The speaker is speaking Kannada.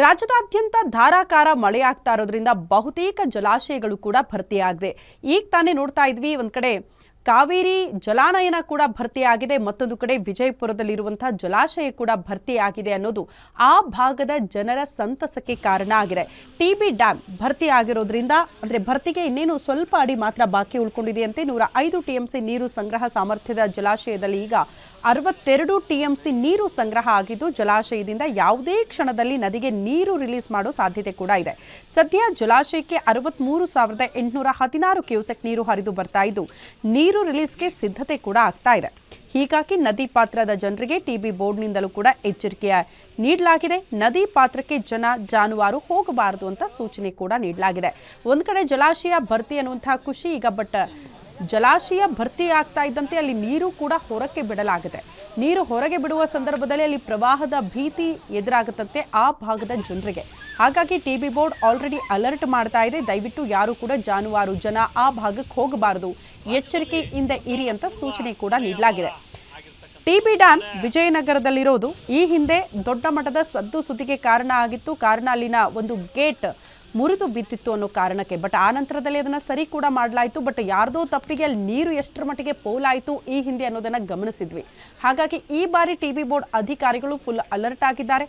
ರಾಜ್ಯದಾದ್ಯಂತ ಧಾರಾಕಾರ ಮಳೆಯಾಗ್ತಾ ಇರೋದ್ರಿಂದ ಬಹುತೇಕ ಜಲಾಶಯಗಳು ಕೂಡ ಭರ್ತಿಯಾಗಿದೆ. ಈಗ ತಾನೇ ನೋಡ್ತಾ ಇದ್ವಿ, ಒಂದ್ ಕಡೆ ಕಾವೇರಿ ಜಲಾನಯನ ಕೂಡ ಭರ್ತಿಯಾಗಿದೆ, ಮತ್ತೊಂದು ಕಡೆ ವಿಜಯಪುರದಲ್ಲಿರುವಂತಹ ಜಲಾಶಯ ಕೂಡ ಭರ್ತಿಯಾಗಿದೆ ಅನ್ನೋದು ಆ ಭಾಗದ ಜನರ ಸಂತಸಕ್ಕೆ ಕಾರಣ ಆಗಿದೆ. ಟಿಬಿ ಡ್ಯಾಮ್ ಭರ್ತಿಯಾಗಿರೋದ್ರಿಂದ ಅಂದ್ರೆ ಭರ್ತಿಗೆ ಇನ್ನೇನು ಸ್ವಲ್ಪ ಅಡಿ ಮಾತ್ರ ಬಾಕಿ ಉಳ್ಕೊಂಡಿದೆಯಂತೆ. 105 ಟಿಎಂಸಿ ನೀರು ಸಂಗ್ರಹ ಸಾಮರ್ಥ್ಯದ ಜಲಾಶಯದಲ್ಲಿ ಈಗ 62 ಟಿಎಂಸಿ ನೀರು ಸಂಗ್ರಹ ಆಗಿದ್ದು, ಜಲಾಶಯದಿಂದ ಯಾವುದೇ ಕ್ಷಣದಲ್ಲಿ ನದಿಗೆ ನೀರು ರಿಲೀಸ್ ಮಾಡೋ ಸಾಧ್ಯತೆ ಕೂಡ ಇದೆ. ಸದ್ಯ ಜಲಾಶಯಕ್ಕೆ 63,816 ಕ್ಯೂಸೆಕ್ ನೀರು ಹರಿದು ಬರ್ತಾ ಇದ್ದು, ನೀರು ರಿಲೀಸ್ಗೆ ಸಿದ್ಧತೆ ಕೂಡ ಆಗ್ತಾ ಇದೆ. ಹೀಗಾಗಿ ನದಿ ಪಾತ್ರದ ಜನರಿಗೆ ಟಿಬಿ ಬೋರ್ಡ್ನಿಂದಲೂ ಕೂಡ ಎಚ್ಚರಿಕೆ ನೀಡಲಾಗಿದೆ. ನದಿ ಪಾತ್ರಕ್ಕೆ ಜನ ಜಾನುವಾರು ಹೋಗಬಾರದು ಅಂತ ಸೂಚನೆ ಕೂಡ ನೀಡಲಾಗಿದೆ. ಒಂದ್ ಕಡೆ ಜಲಾಶಯ ಭರ್ತಿ ಅನ್ನುವಂತಹ ಖುಷಿ ಈಗ, ಬಟ್ ಜಲಾಶಯ ಭರ್ತಿ ಆಗ್ತಾ ಇದ್ದಂತೆ ಅಲ್ಲಿ ನೀರು ಕೂಡ ಹೊರಕ್ಕೆ ಬಿಡಲಾಗಿದೆ. ನೀರು ಹೊರಗೆ ಬಿಡುವ ಸಂದರ್ಭದಲ್ಲಿ ಅಲ್ಲಿ ಪ್ರವಾಹದ ಭೀತಿ ಎದುರಾಗುತ್ತಂತೆ ಆ ಭಾಗದ ಜನರಿಗೆ. ಹಾಗಾಗಿ ಟಿಬಿ ಬೋರ್ಡ್ ಆಲ್ರೆಡಿ ಅಲರ್ಟ್ ಮಾಡ್ತಾ ಇದೆ, ದಯವಿಟ್ಟು ಯಾರು ಕೂಡ ಜಾನುವಾರು ಜನ ಆ ಭಾಗಕ್ಕೆ ಹೋಗಬಾರದು, ಎಚ್ಚರಿಕೆಯಿಂದ ಇರಿ ಅಂತ ಸೂಚನೆ ಕೂಡ ನೀಡಲಾಗಿದೆ. ಟಿಬಿ ಡ್ಯಾಮ್ ವಿಜಯನಗರದಲ್ಲಿರೋದು. ಈ ಹಿಂದೆ ದೊಡ್ಡ ಮಟ್ಟದ ಸದ್ದು ಸುದ್ದಿಗೆ ಕಾರಣ ಆಗಿತ್ತು. ಕಾರಣ ಅಲ್ಲಿನ ಒಂದು ಗೇಟ್ ಮುರಿದು ಬಿದ್ದಿತ್ತು ಅನ್ನೋ ಕಾರಣಕ್ಕೆ. ಬಟ್ ಆ ನಂತರದಲ್ಲಿ ಅದನ್ನು ಸರಿ ಕೂಡ ಮಾಡಲಾಯಿತು. ಬಟ್ ಯಾರ್ದೋ ತಪ್ಪಿಗೆ ಅಲ್ಲಿ ನೀರು ಎಷ್ಟರ ಮಟ್ಟಿಗೆ ಪೋಲಾಯಿತು ಈ ಹಿಂದೆ ಅನ್ನೋದನ್ನು ಗಮನಿಸಿದ್ವಿ. ಹಾಗಾಗಿ ಈ ಬಾರಿ ಟಿಬಿ ಬೋರ್ಡ್ ಅಧಿಕಾರಿಗಳು ಫುಲ್ ಅಲರ್ಟ್ ಆಗಿದ್ದಾರೆ.